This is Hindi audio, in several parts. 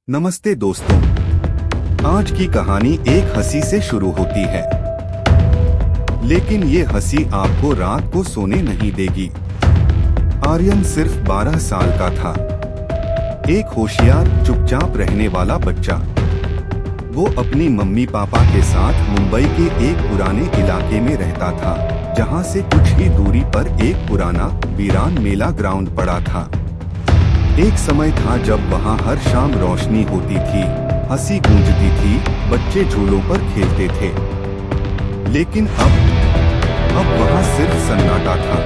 नमस्ते दोस्तों, आज की कहानी एक हंसी से शुरू होती है, लेकिन ये हंसी आपको रात को सोने नहीं देगी। आर्यन सिर्फ 12 साल का था, एक होशियार चुपचाप रहने वाला बच्चा। वो अपनी मम्मी पापा के साथ मुंबई के एक पुराने इलाके में रहता था, जहाँ से कुछ ही दूरी पर एक पुराना वीरान मेला ग्राउंड पड़ा था। एक समय था जब वहाँ हर शाम रोशनी होती थी, हंसी गूंजती थी, बच्चे झूलों पर खेलते थे। लेकिन अब वहाँ सिर्फ सन्नाटा था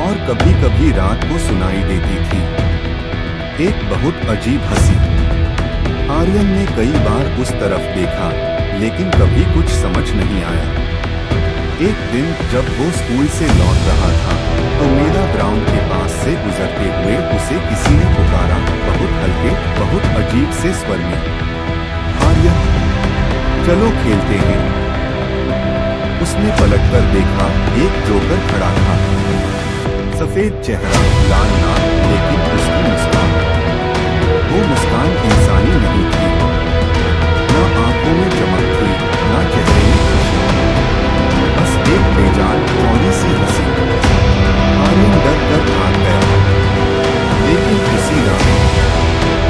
और कभी कभी रात को सुनाई देती थी एक बहुत अजीब हंसी। आर्यन ने कई बार उस तरफ देखा, लेकिन कभी कुछ समझ नहीं आया। एक दिन जब वो स्कूल से लौट रहा था, तो मेला ग्राउंड के पास से गुजरते हुए उसे किसी ने पुकारा, बहुत हल्के, बहुत अजीब से स्वर में, आर्यन, चलो खेलते हैं। उसने पलटकर देखा, एक जोकर खड़ा था, सफेद चेहरा, लाल नाक, लेकिन उसकी मुस्कान, वो मुस्कान इंसानी नहीं थी। न आंखों में चमक थी, न चेहरे में खुशी, बस एक बेजान चौड़ी सी हंसी। आर्यन डर कर भाग गया, लेकिन उसी रात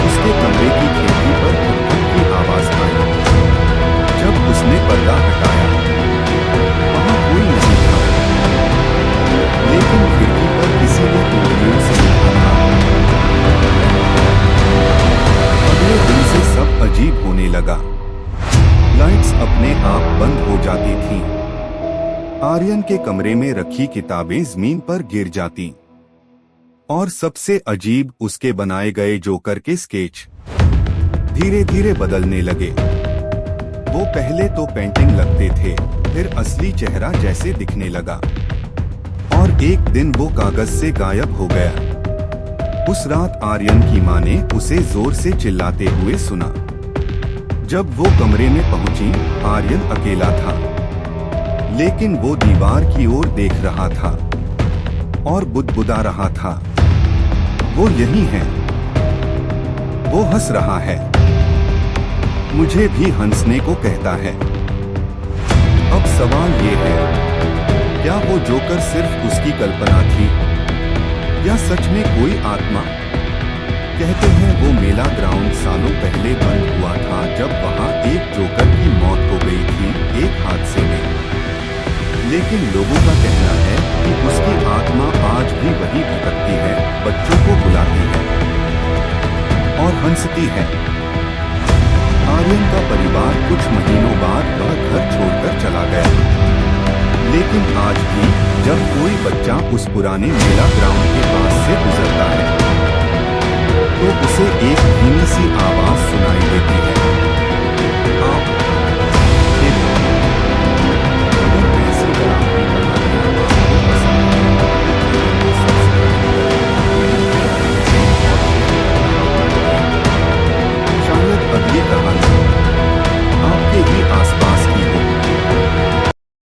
उसके कमरे की खिड़की पर धुक की आवाज आई। जब उसने पर्दा हटाया, वहां कोई नहीं था, लेकिन खिड़की पर किसी ने उंगलियों से लिखा था। अगले दिन से सब अजीब होने लगा, लाइट्स अपने आप बंद हो जाती थीं। आर्यन के कमरे में रखी किताबें जमीन पर गिर जाती, और सबसे अजीब उसके बनाए गए जोकर के स्केच धीरे धीरे बदलने लगे। वो पहले तो पेंटिंग लगते थे, फिर असली चेहरा जैसे दिखने लगा, और एक दिन वो कागज से गायब हो गया। उस रात आर्यन की माँ ने उसे जोर से चिल्लाते हुए सुना। जब वो कमरे में पहुंची, आर्यन अकेला था, लेकिन वो दीवार की ओर देख रहा था और बुदबुदा रहा था, वो यही है, वो हंस रहा है, मुझे भी हंसने को कहता है। अब सवाल ये है, क्या वो जोकर सिर्फ उसकी कल्पना थी, या सच में कोई आत्मा? कहते हैं वो मेला ग्राउंड सालों पहले बंद हुआ था, जब वहाँ एक जोकर की मौत हो गई थी एक हादसे में। लेकिन लोगों का कहना है कि उसकी आत्मा आज भी वही भटकती है, बच्चों को बुलाती है और हंसती है। आर्यन का परिवार कुछ महीनों बाद वह घर छोड़कर चला गया, लेकिन आज भी जब कोई बच्चा उस पुराने मेला ग्राउंड के पास से गुजरता है, तो उसे एक धीमी सी आवाज सुनाई देती है,